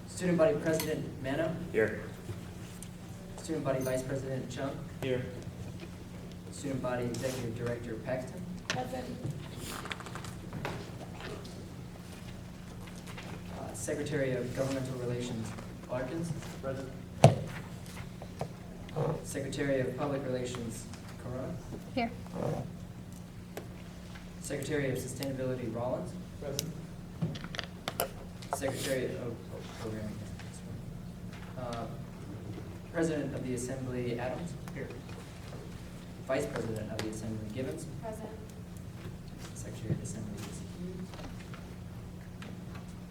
Student Body President Mano. Here. Student Body Vice President Chung. Here. Student Body Executive Director Paxton. Present. Secretary of Governmental Relations Larkins. Present. Secretary of Public Relations Corona. Here. Secretary of Sustainability Rollins. Present. Secretary of Programming. President of the Assembly Adams. Here. Vice President of the Assembly Givens. Present. Secretary of the Assembly is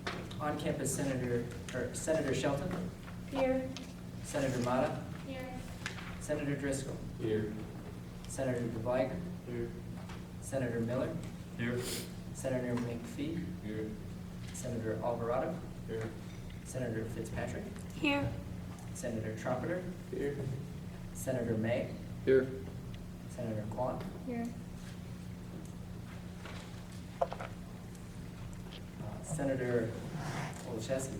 here. On-campus Senator Shelton. Here. Senator Mata. Here. Senator Driscoll. Here. Senator DeViger. Here. Senator Miller. Here. Senator McPhee. Here. Senator Alvarado. Here. Senator Fitzpatrick. Here. Senator Trumpeter. Here. Senator May. Here. Senator Kwan. Here. Senator Olszewski.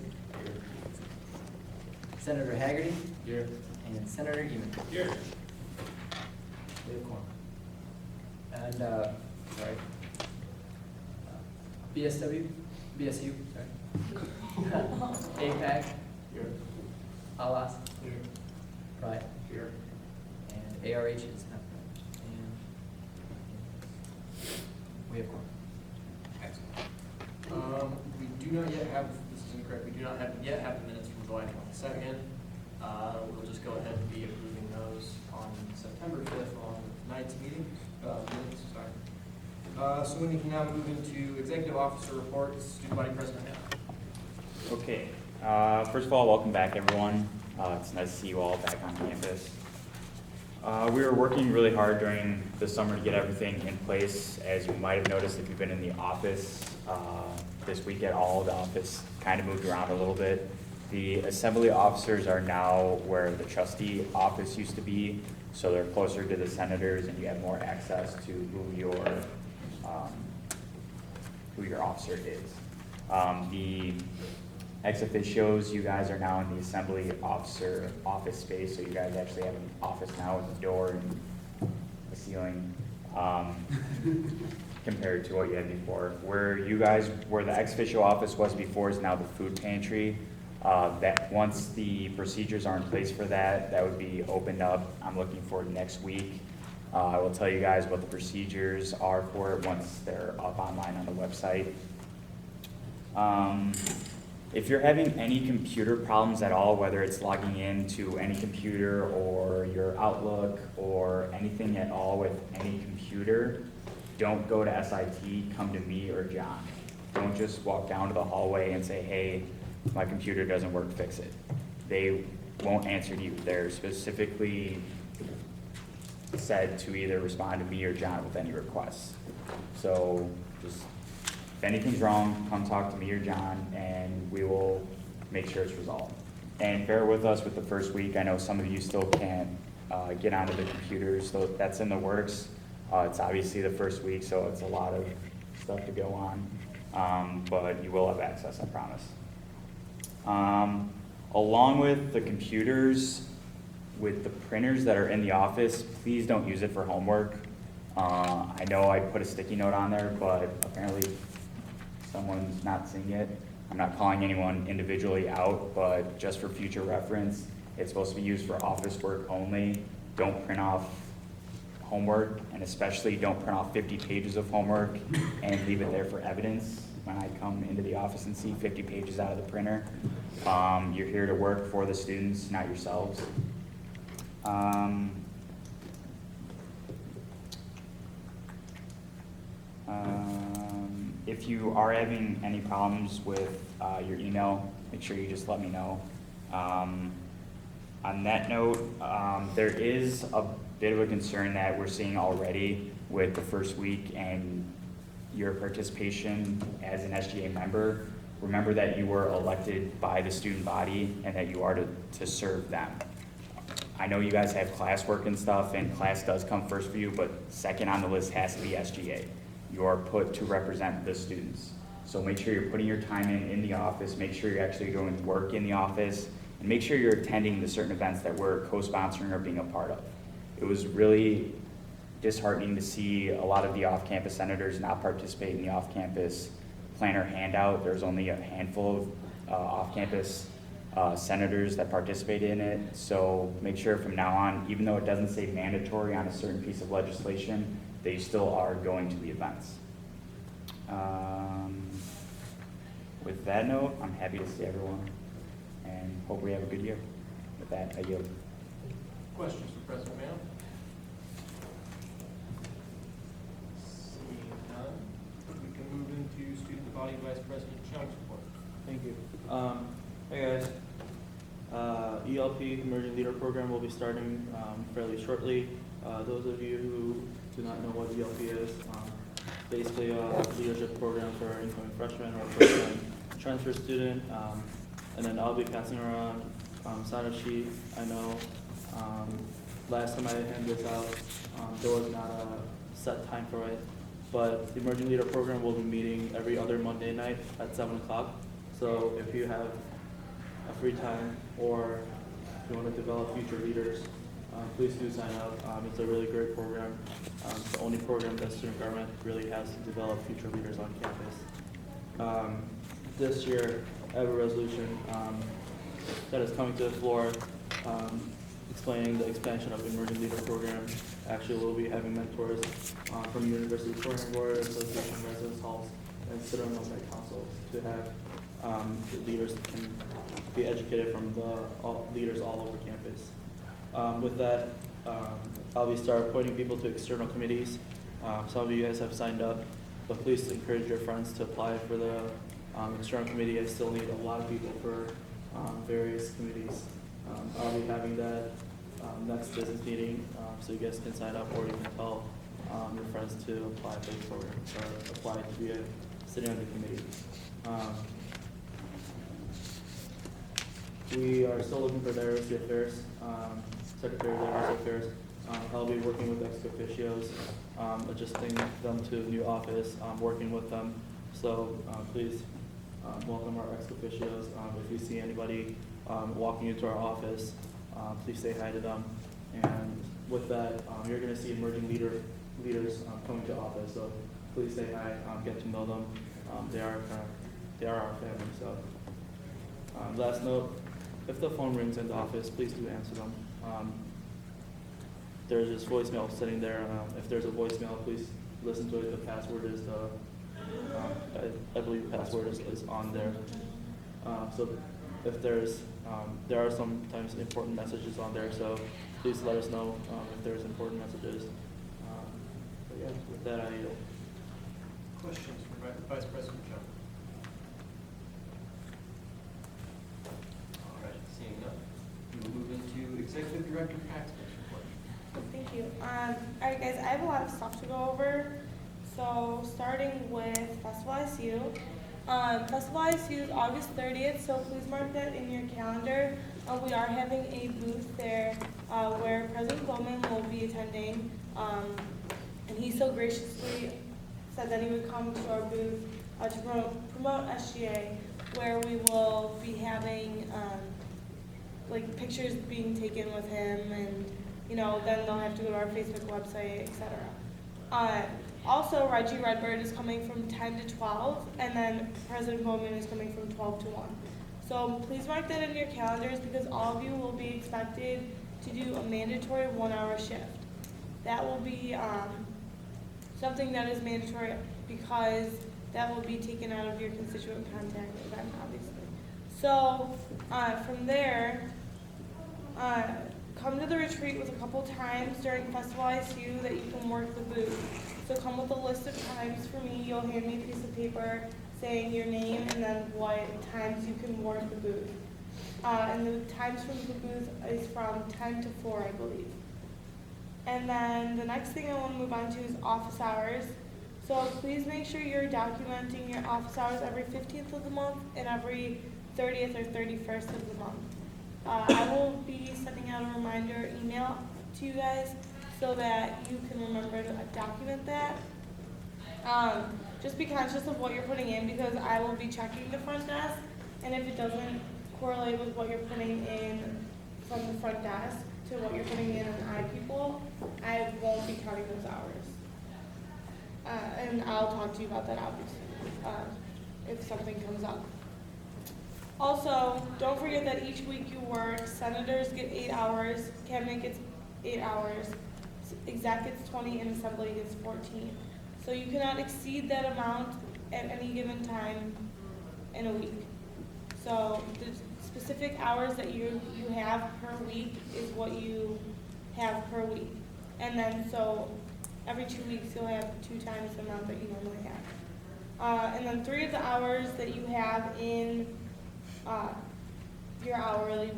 Senator Haggerty. Here. And Senator Eman. Here. We have quorum. And, sorry. BSU, sorry. APAC, Here. ALAS, Here. Pride, Here. and ARH is not present. And we have quorum. Excellent. We do not yet have, this is incorrect, we do not yet have the minutes from July 22nd. We'll just go ahead and be approving those on September 5th on tonight's meeting, minutes, sorry. So we can now move into executive officer reports, student body president now. Okay. First of all, welcome back, everyone. It's nice to see you all back on campus. We were working really hard during the summer to get everything in place. As you might have noticed if you've been in the office this week at all, the office kind of moved around a little bit. The assembly officers are now where the trustee office used to be, so they're closer to the senators and you have more access to who your officer is. The ex officios, you guys are now in the assembly officer office space, so you guys actually have an office now with a door and a ceiling, compared to what you had before. Where the ex officio office was before is now the food pantry. That once the procedures are in place for that, that would be opened up. I'm looking for next week. I will tell you guys what the procedures are for it once they're up online on the website. If you're having any computer problems at all, whether it's logging into any computer or your Outlook or anything at all with any computer, don't go to SIT, come to me or John. Don't just walk down to the hallway and say, hey, my computer doesn't work, fix it. They won't answer you. They're specifically said to either respond to me or John with any requests. So just, if anything's wrong, come talk to me or John and we will make sure it's resolved. And bear with us with the first week. I know some of you still can't get onto the computers, so that's in the works. It's obviously the first week, so it's a lot of stuff to go on, but you will have access, I promise. Along with the computers, with the printers that are in the office, please don't use it for homework. I know I put a sticky note on there, but apparently someone's not seeing it. I'm not calling anyone individually out, but just for future reference, it's supposed to be used for office work only. Don't print off homework, and especially don't print off 50 pages of homework and leave it there for evidence. When I come into the office and see 50 pages out of the printer, you're here to work for the students, not yourselves. If you are having any problems with your email, make sure you just let me know. On that note, there is a bit of a concern that we're seeing already with the first week and your participation as an SGA member. Remember that you were elected by the student body and that you are to serve them. I know you guys have classwork and stuff, and class does come first for you, but second on the list has to be SGA. You are put to represent the students. So make sure you're putting your time in the office, make sure you're actually doing work in the office, and make sure you're attending the certain events that we're co-sponsoring or being a part of. It was really disheartening to see a lot of the off-campus senators not participate in the off-campus planner handout. There's only a handful of off-campus senators that participate in it. So make sure from now on, even though it doesn't say mandatory on a certain piece of legislation, they still are going to the events. With that note, I'm happy to see everyone and hope we have a good year. With that, I yield. Questions for President Mayo? Seeing none, we can move into Student Body Vice President Chung's report. Thank you. Hey guys. ELP, Emerging Leader Program, will be starting fairly shortly. Those of you who do not know what ELP is, basically a leadership program for incoming freshmen or first-time transfer student. And then I'll be passing around sign-up sheet. I know last time I handed this out, there was not a set time for it, but the Emerging Leader Program will be meeting every other Monday night at 7 o'clock. So if you have a free time or if you want to develop future leaders, please do sign up. It's a really great program. It's the only program that student government really has to develop future leaders on campus. This year, I have a resolution that is coming to the floor explaining the expansion of the Emerging Leader Program. Actually, we'll be having mentors from University Touring Board, Association of Residence Halls, and Center and Outside Council to have the leaders that can be educated from the leaders all over campus. With that, I'll be start appointing people to external committees. Some of you guys have signed up, but please encourage your friends to apply for the external committee. I still need a lot of people for various committees. I'll be having that next business meeting, so you guys can sign up, or you can tell your friends to apply for the program or apply to be sitting on the committee. We are still looking for diversity affairs, Secretary of Diversity Affairs. I'll be working with ex officios, adjusting them to new office, working with them. So please welcome our ex officios. If you see anybody walking into our office, please say hi to them. And with that, you're going to see emerging leaders coming to office. So please say hi, get to know them. They are our family. So last note. If the phone rings in the office, please do answer them. There's this voicemail sitting there. If there's a voicemail, please listen to it. The password is I believe the password is on there. So if there are sometimes important messages on there, so please let us know if there's important messages. But yeah, with that, I yield. Questions for Vice President Chung? Seeing none, we will move into Executive Director Paxton's report. Thank you. All right, guys, I have a lot of stuff to go over. So starting with Festival ICU. Festival ICU is August 30th, so please mark that in your calendar. We are having a booth there where President Bowman will be attending, and he so graciously said that he would come to our booth to promote SGA, where we will be having like pictures being taken with him, and then they'll have to go to our Facebook website, etc. Also, Reggie Redbird is coming from 10 to 12, and then President Bowman is coming from 12 to 1. So please mark that in your calendars, because all of you will be expected to do a mandatory 1-hour shift. That will be something that is mandatory, because that will be taken out of your constituent contact event, obviously. So from there, come to the retreat with a couple times during Festival ICU that you can work the booth. So come with a list of times for me. You'll hand me a piece of paper saying your name and then what times you can work the booth. And the times from the booth is from 10 to 4, I believe. And then the next thing I want to move on to is office hours. So please make sure you're documenting your office hours every 15th of the month and every 30th or 31st of the month. I will be sending out out a reminder email to you guys so that you can remember to document that. Just be conscious of what you're putting in because I will be checking the front desk, and if it doesn't correlate with what you're putting in from the front desk to what you're putting in on iPeople, I won't be counting those hours. And I'll talk to you about that obviously, if something comes up. Also, don't forget that each week you work, senators get 8 hours, cabinet gets 8 hours, exec gets 20, and assembly gets 14. So you cannot exceed that amount at any given time in a week. So the specific hours that you have per week is what you have per week. And then so every 2 weeks you'll have 2 times the amount that you normally have. And then 3 of the hours that you have in your hours,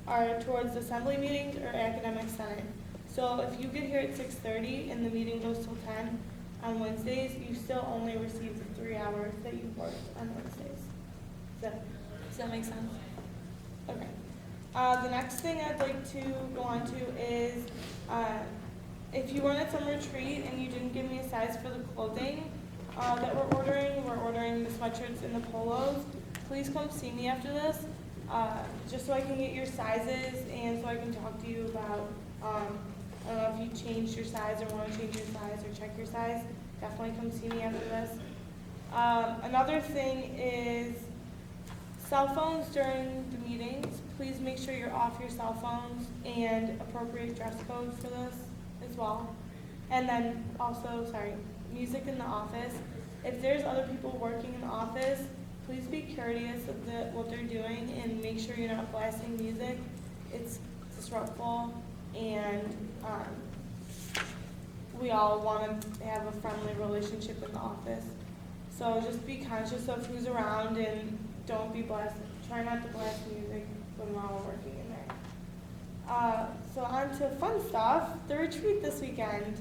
are towards assembly meetings or academic senate. So if you get here at 6:30 and the meeting goes till 10 on Wednesdays, you still only receive the 3 hours that you worked on Wednesdays. Does that make sense? Okay. The next thing I'd like to go on to is if you wanted some retreat and you didn't give me a size for the clothing that we're ordering the sweatshirts and the polos, please come see me after this, just so I can get your sizes and so I can talk to you about, I don't know if you changed your size or want to change your size or check your size, definitely come see me after this. Another thing is cell phones during the meetings. Please make sure you're off your cell phones and appropriate dress code for this as well. And then also, music in the office. If there's other people working in the office, please be courteous of what they're doing and make sure you're not blasting music. It's disruptful, and we all want to have a friendly relationship in the office. So just be conscious of who's around and don't be blasting. Try not to blast music when we're all working in there. So on to fun stuff, the retreat this weekend.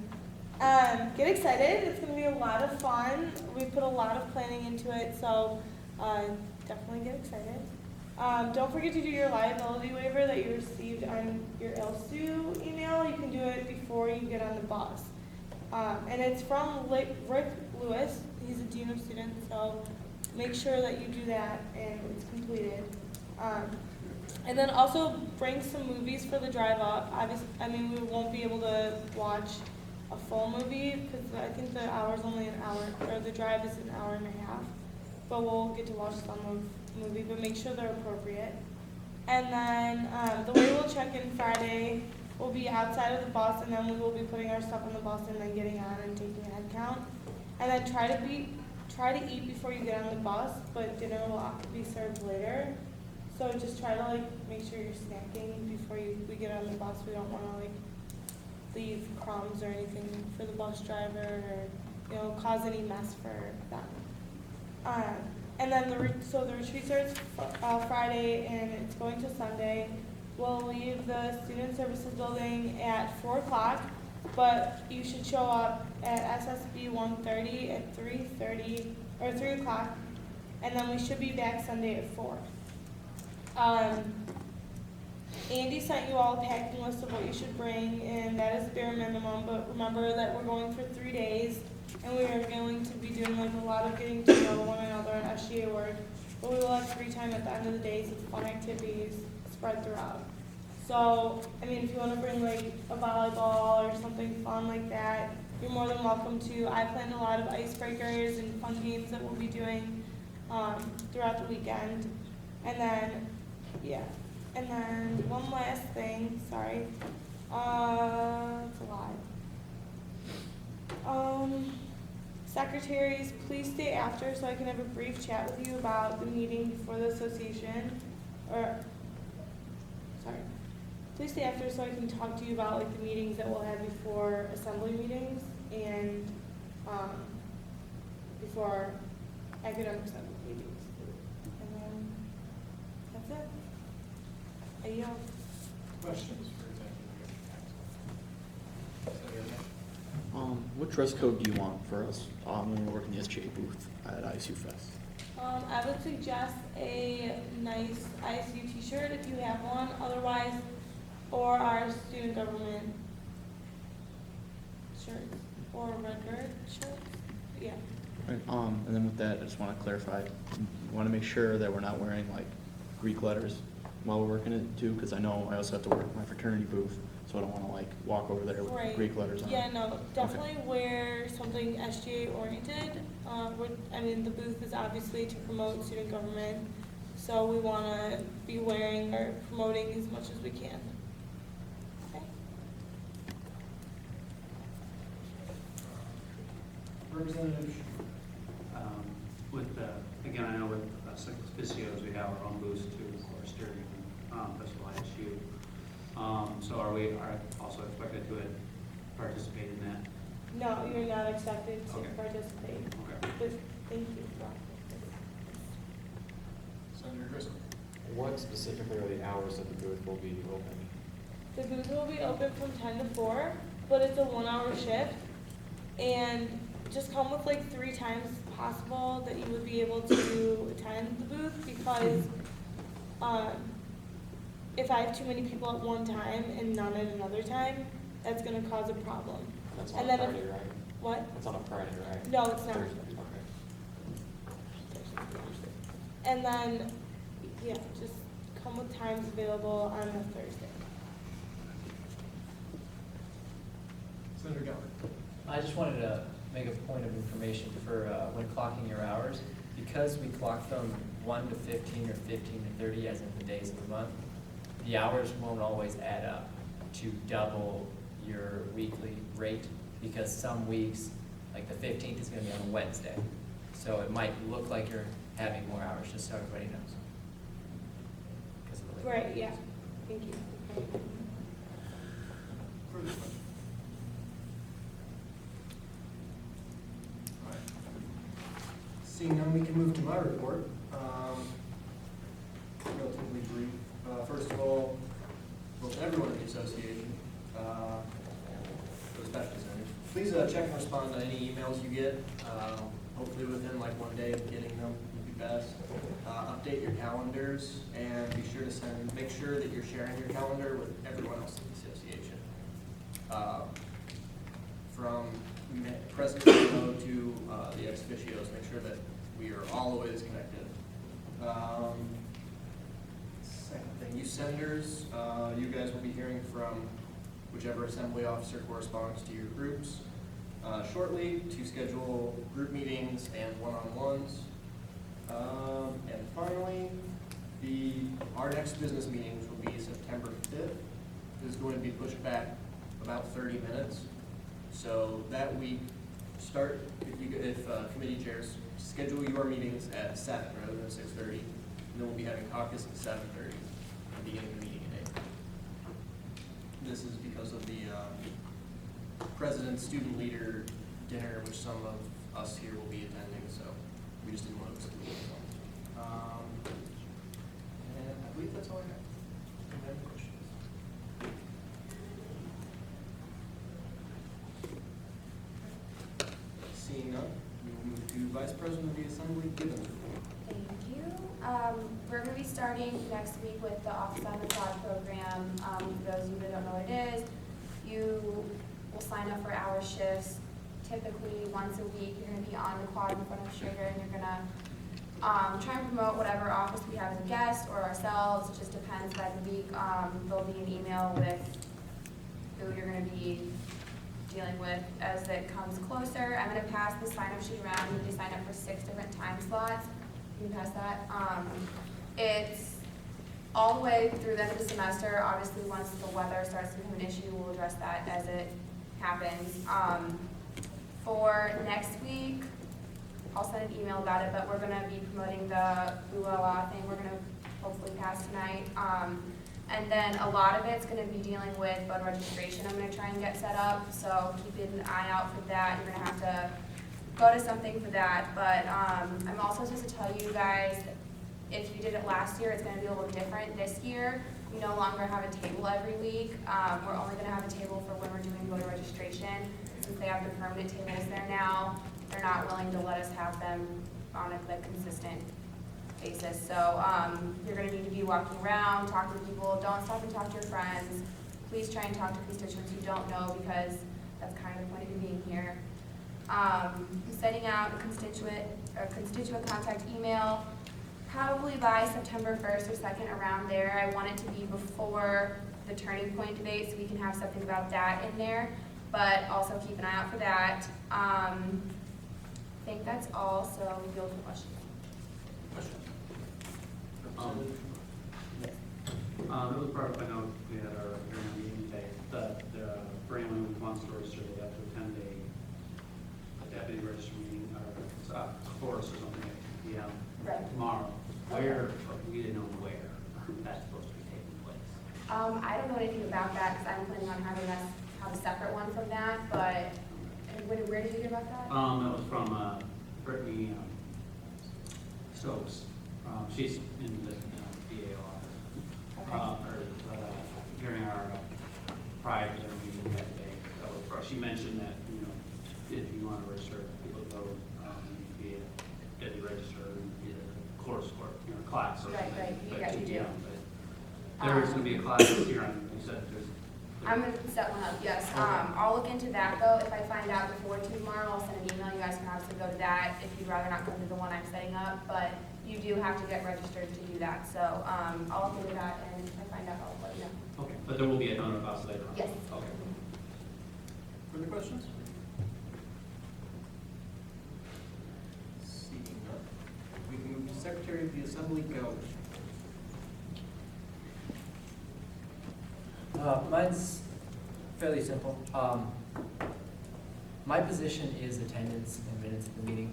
Get excited, it's going to be a lot of fun. We put a lot of planning into it, so definitely get excited. Don't forget to do your liability waiver that you received on your ILSU email. You can do it before you get on the bus. And it's from Rick Lewis. He's a dean of students, so make sure that you do that and it's completed. And then also bring some movies for the drive up. We won't be able to watch a full movie because I think the hour's only an hour, or the drive is an hour and a half. But we'll get to watch some of the movie, but make sure they're appropriate. And then the way we'll check in Friday will be outside of the bus, and then we will be putting our stuff on the bus and then getting on and taking a head count. And then try to eat before you get on the bus, but dinner will be served later. So just try to make sure you're snacking before we get on the bus. We don't want to leave crumbs or anything for the bus driver or cause any mess for them. And then the retreat starts Friday and it's going to Sunday. We'll leave the Student Services Building at 4 o'clock, but you should show up at SSB 130 at 3:30 or 3 o'clock, and then we should be back Sunday at 4. Andy sent you all a packing list of what you should bring, and that is bare minimum, but remember that we're going for 3 days, and we are going to be doing a lot of getting to know one another and SGA work, but we will have free time at the end of the day, so fun activities spread throughout. So, if you want to bring a volleyball or something fun like that, you're more than welcome to. I planned a lot of icebreakers and fun games that we'll be doing throughout the weekend. And then, And then one last thing, sorry. It's a lot. Secretaries, please stay after so I can have a brief chat with you about the meeting before the association. Please stay after so I can talk to you about the meetings that we'll have before assembly meetings and before academic senate meetings. And then that's it. Questions for executive? What dress code do you want for us when we work in the SGA booth at ISU Fest? I would suggest a nice ISU t-shirt if you have one, otherwise, or our student government shirts, or regular shirts, yeah. Right, and then with that, I just want to clarify, we want to make sure that we're not wearing like Greek letters while we're working it too, because I know I also have to work my fraternity booth, so I don't want to like walk over there with Right. Greek letters on. Yeah, no, definitely wear something SGA oriented. The booth is obviously to promote student government, so we want to be wearing or promoting as much as we can. Okay. Representative Shu. Again, I know with Civic Officios, we have our own booths too, of course, during Festival ISU. So are also expected to participate in that? No, you're not expected to Okay. participate. Okay. But thank you. Senator Grissom. What specifically are the hours that the booth will be open? The booth will be open from 10 to 4, but it's a 1-hour shift. And just come with like 3 times possible that you would be able to attend the booth, because if I have too many people at one time and none at another time, that's going to cause a problem. That's And on a then if- Friday, right? What? That's on a Friday, right? No, it's not. Thursday, okay. And then, yeah, just come with times available on a Thursday. Senator Geller. I just wanted to make a point of information for when clocking your hours. Because we clock them 1 to 15 or 15 to 30 as in the days of the month, the hours won't always add up to double your weekly rate, because some weeks, like the 15th is going to be on a Wednesday. So it might look like you're having more hours, just so everybody knows. 'Cause of the late Right, yeah. Thank you. Further questions? All right. Seeing none, we can move to my report. Relatively brief. First of all, well, to everyone in the association, especially senators, please check and respond to any emails you get. Hopefully within like 1 day of getting them would be best. Update your calendars and be sure to make sure that you're sharing your calendar with everyone else in the association. From President to the ex officios, make sure that we are all always connected. Second thing, you senators, you guys will be hearing from whichever assembly officer corresponds to your groups shortly to schedule group meetings and one-on-ones. And finally, our next business meetings will be September 5th. This is going to be pushed back about 30 minutes. So that week, start, if committee chairs, schedule your meetings at 7 rather than 6:30. And then we'll be having caucus at 7:30 and beginning the meeting at 8. This is because of the president's student leader dinner, which some of us here will be attending, so we just didn't want to exclude anyone. And I believe that's all I have. Any other questions? Seeing none, we will move to Vice President of the Assembly, Gibbons. Thank you. We're going to be starting next week with the Office on the Quad program. For those of you that don't know what it is, you will sign up for hour shifts. Typically, once a week, you're going to be on the quad in front of the trader, and you're going to try and promote whatever office we have as a guest or ourselves. It just depends by the week. There'll be an email with who you're going to be dealing with as it comes closer. I'm going to pass the sign-up sheet around. You need to sign up for 6 different time slots. You can pass that. It's all the way through the end of the semester. Obviously, once the weather starts to become an issue, we'll address that as it happens. For next week, I'll send an email about it, but we're going to be promoting the Ooh La La thing we're going to hopefully pass tonight. And then a lot of it's going to be dealing with voter registration. I'm going to try and get set up, so keep an eye out for that. You're going to have to go to something for that. But I'm also supposed to tell you guys, if you did it last year, it's going to be a little different this year. We no longer have a table every week. We're only going to have a table for when we're doing voter registration. Since they have the permanent tables there now, they're not willing to let us have them on a like consistent basis. So you're going to need to be walking around, talking to people. Don't stop and talk to your friends. Please try and talk to constituents you don't know, because that's kind of the point of you being here. Sending out a constituent contact email probably by September 1st or 2nd, around there. I want it to be before the turning point debate so we can have something about that in there, but also keep an eye out for that. I think that's all, so you'll have questions. It was part of, I know we had our meeting today, for anyone who wants to register, they have to attend a deputy register meeting, or a course or something at 2 p.m. Right. tomorrow. Where, we didn't know where that's supposed to be taking place. I don't know anything about that because I'm planning on having us have a separate one from that, but where did you hear about that? That was from Brittany Stokes. She's in the DA office. During our prior to their meeting that day, that was for us. She mentioned that, you know, if you want to register, people go, you need to get registered and get a course or, you know, class or something. Right, you got to do. But there is going to be a class here on, you said there's. I'm going to set one up, yes. I'll look into that though. If I find out before tomorrow, I'll send an email. You guys can obviously go to that if you'd rather not come to the one I'm setting up, but you do have to get registered to do that. So I'll look into that, and if I find out, I'll let you know. Okay, but there will be another class later on? Yes. Okay. Further questions? Seeing none, we can move to Secretary of the Assembly, Go. Mine's fairly simple. My position is attendance and minutes of the meeting.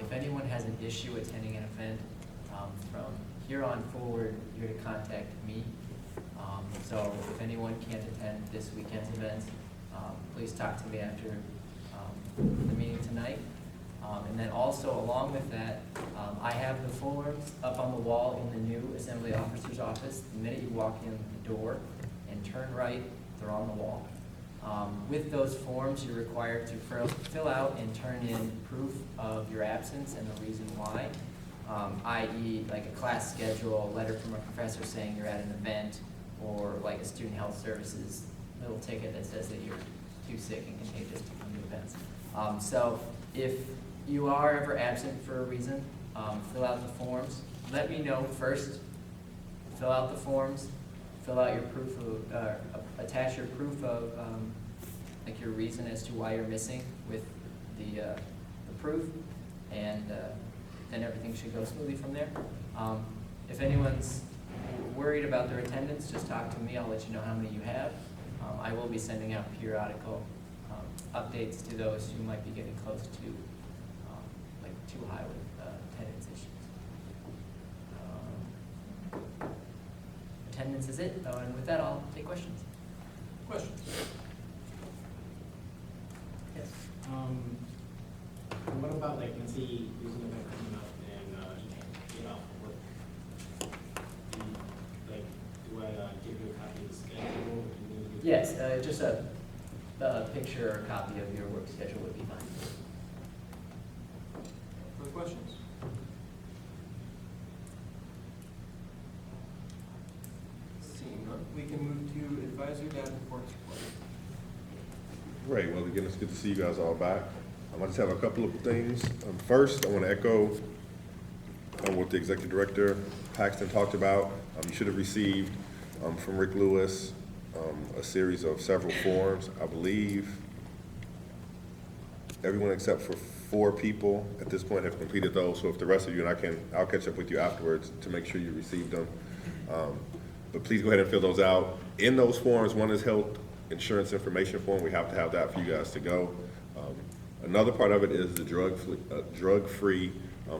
If anyone has an issue attending an event, from here on forward, you're to contact me. So if anyone can't attend this weekend's events, please talk to me after the meeting tonight. And then also along with that, I have the forms up on the wall in the new Assembly Officer's Office. The minute you walk in the door and turn right, they're on the wall. With those forms, you're required to fill out and turn in proof of your absence and the reason why, i.e. like a class schedule, a letter from a professor saying you're at an event, or like a student health services little ticket that says that you're too sick and contagious to come to events. So if you are ever absent for a reason, fill out the forms. Let me know first. Fill out the forms. Fill out your proof of, attach your proof of, like your reason as to why you're missing with the proof, and then everything should go smoothly from there. If anyone's worried about their attendance, just talk to me. I'll let you know how many you have. I will be sending out periodical updates to those who might be getting close to like too high with attendance issues. Attendance is it, and with that, I'll take questions. Questions? Yes. What about like, let's say there's an event coming up and, you know, like, do I give you a copy of the schedule? Yes, just a picture or copy of your work schedule would be fine. Further questions? Seeing none, we can move to advisory data reports. Great. Well, again, it's good to see you guys all back. I just have a couple of things. First, I want to echo what the Executive Director Paxton talked about. You should have received from Rick Lewis a series of several forms. I believe everyone except for 4 people at this point have completed those. So if the rest of you, and I'll catch up with you afterwards to make sure you received them. But please go ahead and fill those out. In those forms, one is health insurance information form. We have to have that for you guys to go. Another part of it is the drug-free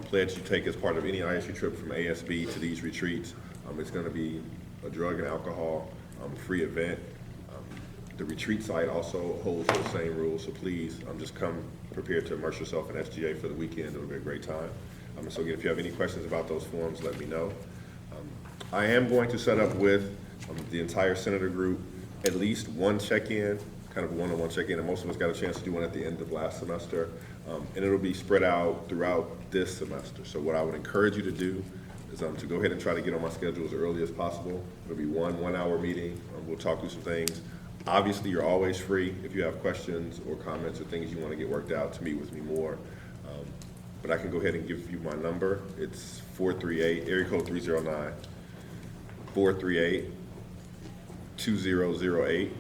pledge you take as part of any ISU trip from ASB to these retreats. It's going to be a drug and alcohol free event. The retreat site also holds those same rules, so please just come prepared to immerse yourself in SGA for the weekend. It'll be a great time. So again, if you have any questions about those forms, let me know. I am going to set up with the entire Senator group at least one check-in, kind of one-on-one check-in, and most of us got a chance to do one at the end of last semester. And it'll be spread out throughout this semester. So what I would encourage you to do is to go ahead and try to get on my schedule as early as possible. It'll be one-hour meeting. We'll talk through some things. Obviously, you're always free if you have questions or comments or things you want to get worked out to meet with me more. But I can go ahead and give you my number. It's 438, area code 309-438-2008.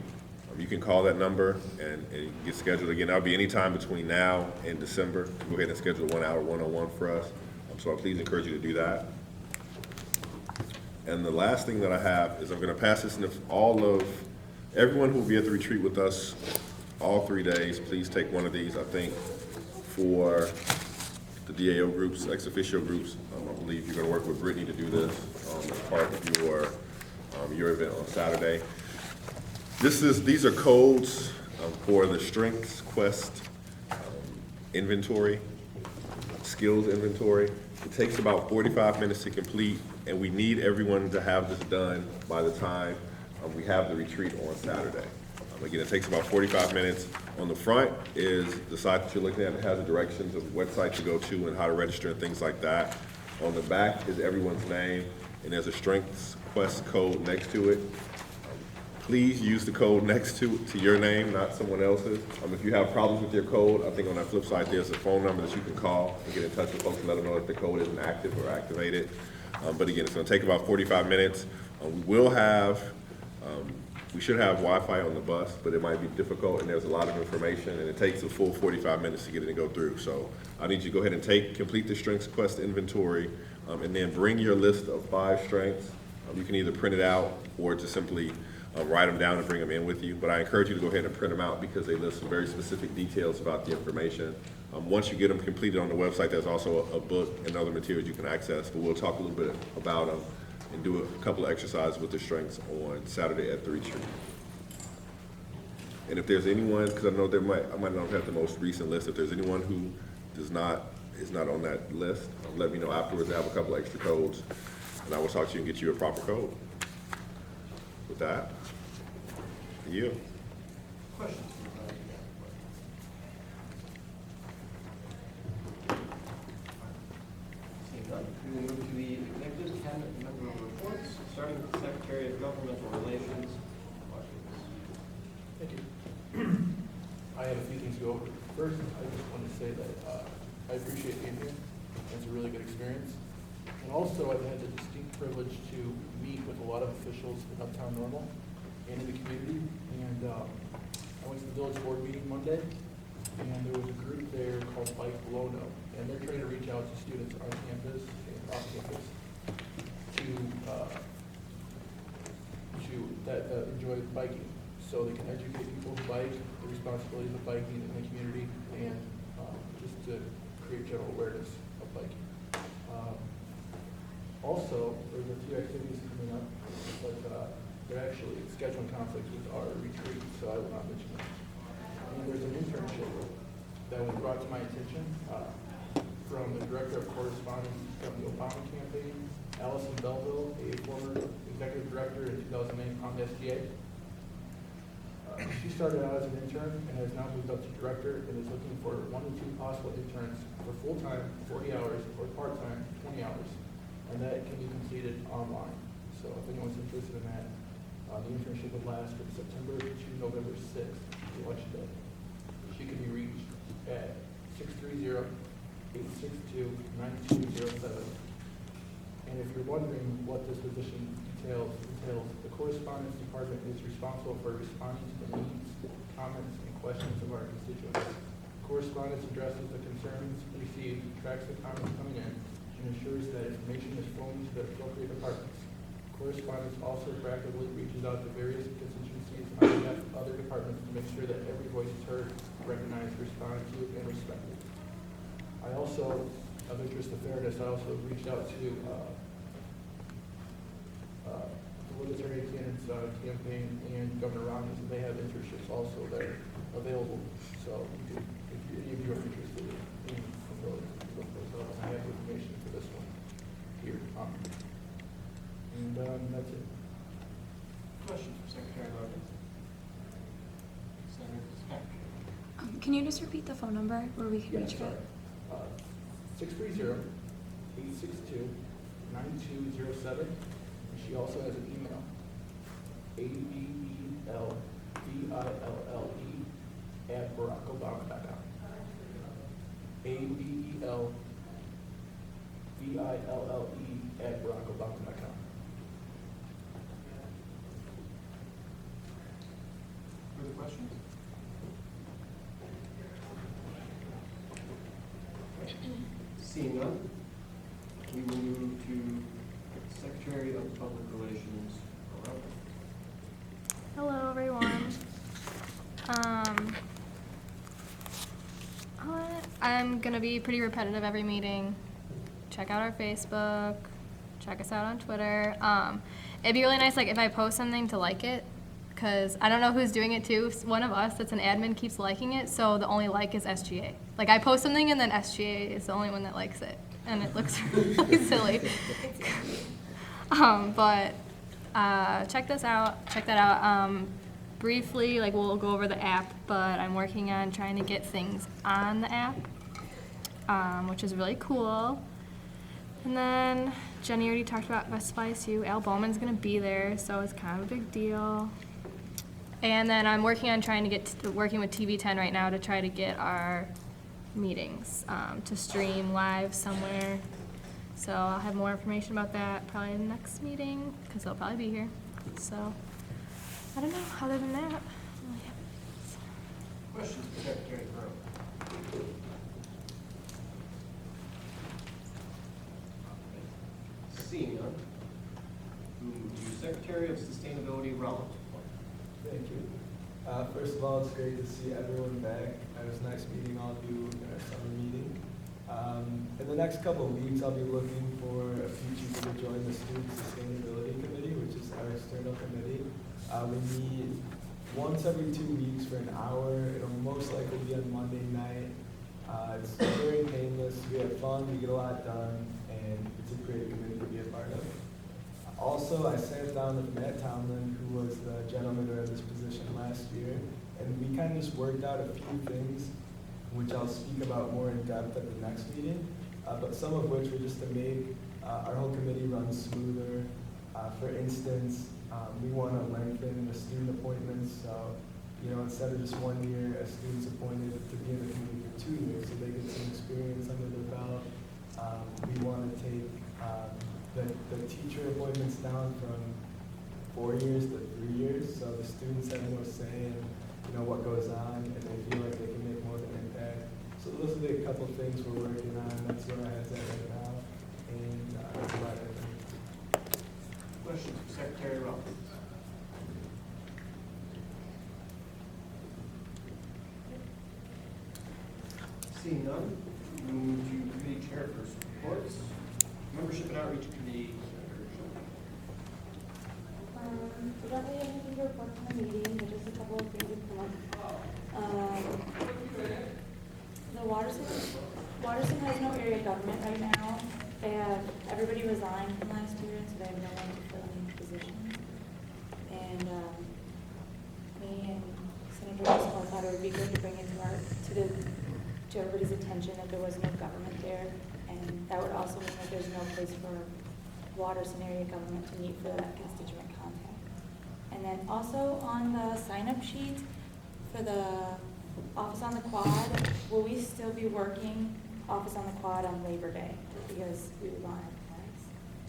You can call that number and get scheduled again. That'll be anytime between now and December. Go ahead and schedule a 1-hour one-on-one for us. So I please encourage you to do that. And the last thing that I have is I'm going to pass this, and if everyone who will be at the retreat with us all 3 days, please take one of these. I think for the DAO groups, ex officio groups, I believe you're going to work with Brittany to do this as part of your event on Saturday. These are codes for the Strengths Quest inventory, skills inventory. It takes about 45 minutes to complete, and we need everyone to have this done by the time we have the retreat on Saturday. Again, it takes about 45 minutes. On the front is the site that you're looking at. It has the directions of what site to go to and how to register and things like that. On the back is everyone's name, and there's a Strengths Quest code next to it. Please use the code next to your name, not someone else's. If you have problems with your code, I think on that flip side, there's a phone number that you can call and get in touch with folks and let them know that the code isn't active or activated. But again, it's going to take about 45 minutes. We should have Wi-Fi on the bus, but it might be difficult, and there's a lot of information, and it takes a full 45 minutes to get it and go through. So I need you to go ahead and complete the Strengths Quest inventory, and then bring your list of 5 strengths. You can either print it out or just simply write them down and bring them in with you. But I encourage you to go ahead and print them out because they list some very specific details about the information. Once you get them completed on the website, there's also a book and other materials you can access, but we'll talk a little bit about them and do a couple of exercises with the strengths on Saturday at the retreat. And if there's anyone, because I know I might not have the most recent list, if there's anyone who is not on that list, let me know afterwards. I have a couple of extra codes, and I will talk to you and get you a proper code. With that, you. Questions? Seeing none, we will move to the executive cabinet member reports, starting with the Secretary of Governmental Relations. Thank you. I have a few things to go over. First, I just want to say that I appreciate being here. It's a really good experience. And also, I've had the distinct privilege to meet with a lot of officials in Uptown Normal and in the community. And I went to the village board meeting Monday, and there was a group there called Bike Lono, and they're trying to reach out to students on campus and off campus that enjoy biking, so they can educate people who bike, the responsibilities of biking in the community, and just to create general awareness of biking. Also, there's a few activities coming up, but they're actually scheduling conflicts with our retreat, so I will not mention them. And there's an internship that was brought to my attention from the Director of Correspondence from the Obama campaign, Allison Belleville, a former executive director in 2008 on the SGA. She started out as an intern and has now moved up to director and is looking for 1 to 2 possible interns for full-time, 40 hours, or part-time, 20 hours. And that can be completed online. So if anyone's interested in that, the internship will last from September to November 6th, the election day. She can be reached at 630-862-9207. And if you're wondering what this position entails, the correspondence department is responsible for responding to the needs, comments, and questions of our constituents. Correspondence addresses the concerns received, tracks the comments coming in, and ensures that information is flowing to the appropriate departments. Correspondence also proactively reaches out to various constituencies on behalf of other departments to make sure that every voice is heard, recognized, responded to, and respected. I also, of interest to fairness, I also reached out to the Libertarian Candidates campaign and Governor Romney's, and they have internships also that are available. So if any of you are interested in those, look those up. I have information for this one here. And that's it. Questions for Secretary Logan? Senator Scott. Can you just repeat the phone number where we can Yeah, reach sorry. it? 630-862-9207. And she also has an email, abelville@barackobama.com. abelville@barackobama.com. Further questions? Seeing none, we will move to Secretary of Public Relations, Laura. Hello, everyone. I'm gonna be pretty repetitive every meeting. Check out our Facebook, check us out on Twitter. It'd be really nice, like, if I post something to like it, because I don't know who's doing it too. One of us that's an admin keeps liking it, so the only like is SGA. Like, I post something and then SGA is the only one that likes it, and it looks really silly. But check this out, check that out. Briefly, like, we'll go over the app, but I'm working on trying to get things on the app, which is really cool. And then Jenny already talked about Best Buy SU. Al Bowman's gonna be there, so it's kind of a big deal. And then I'm working on trying to get working with TV10 right now to try to get our meetings to stream live somewhere. So I'll have more information about that probably in the next meeting, because they'll probably be here. So I don't know, other than that. Questions for Secretary Burrow? Seeing none, we will move to Secretary of Sustainability, Rollins. Thank you. First of all, it's great to see everyone back. It was nice meeting all of you in our summer meeting. In the next couple of weeks, I'll be looking for a few people to join the Student Sustainability Committee, which is our external committee. We meet once every 2 weeks for an hour. It'll most likely be on Monday night. It's very painless. We have fun. We get a lot done, and it's a great committee to be a part of. Also, I sat down with Matt Tomlin, who was the gentleman who had this position last year, and we kind of just worked out a few things, which I'll speak about more in depth at the next meeting, but some of which were just to make our whole committee run smoother. For instance, we want to lengthen the student appointments, so instead of just 1 year, a student's appointed to be in the committee for 2 years, so they get some experience under their belt. We want to take the teacher appointments down from 4 years to 3 years, so the students have more say in what goes on, and they feel like they can make more of an impact. So those are the couple things we're working on. That's where I have at right now, and that's about it. Questions for Secretary Rollins? Seeing none, we will move to committee chairperson reports. Membership and Outreach Committee. We don't really have anything to report from the meeting, but just a couple of things that come up. The Waterson has no area government right now. Everybody resigned from last year, so they have no one to fill any positions. And me and Senator Russell thought it would be good to bring it to everybody's attention that there was no government there. And that would also mean that there's no place for Waterson area government to meet for that constituent contact. And then also on the sign-up sheet for the Office on the Quad, will we still be working Office on the Quad on Labor Day? Because we would want it.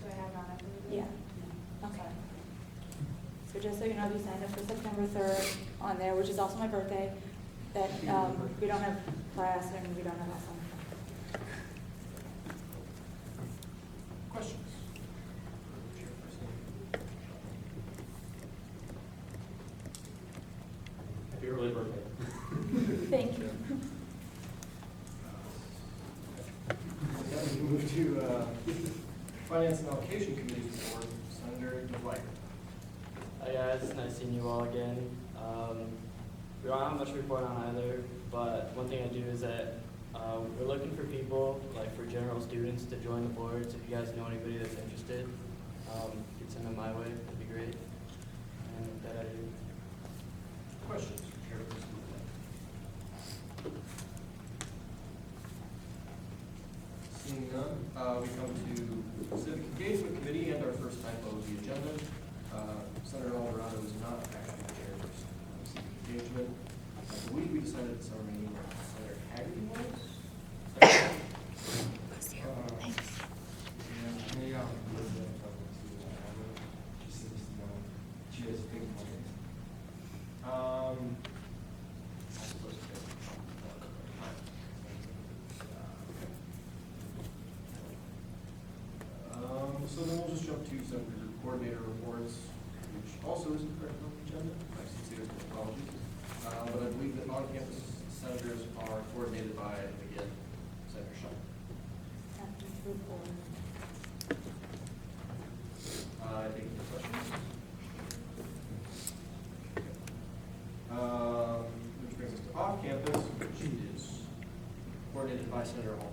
Do I have it on it? Yeah. Okay. So just so you know, if you signed up for September 3rd on there, which is also my birthday, that we don't have class and we don't have us on. Questions? Happy early birthday. Thank you. Now we move to Finance and Allocation Committee report. Senator DeVlier. Hi guys, it's nice seeing you all again. We don't have much to report on either, but one thing I do is that we're looking for people, like for general students, to join the boards. If you guys know anybody that's interested, you can send them my way. That'd be great. And with that, I do. Questions for Chairperson? typo of the agenda. Senator Alvarado is not actually the chairperson of civic engagement. I believe we decided at summer meeting that Senator Haggerty was. So then we'll just jump to some coordinator reports, which also isn't correct on the agenda. My sincere apologies. But I believe that on-campus senators are coordinated by, again, Senator Shaw. I think any questions? Which brings us to off-campus, which is coordinated by Senator Hall.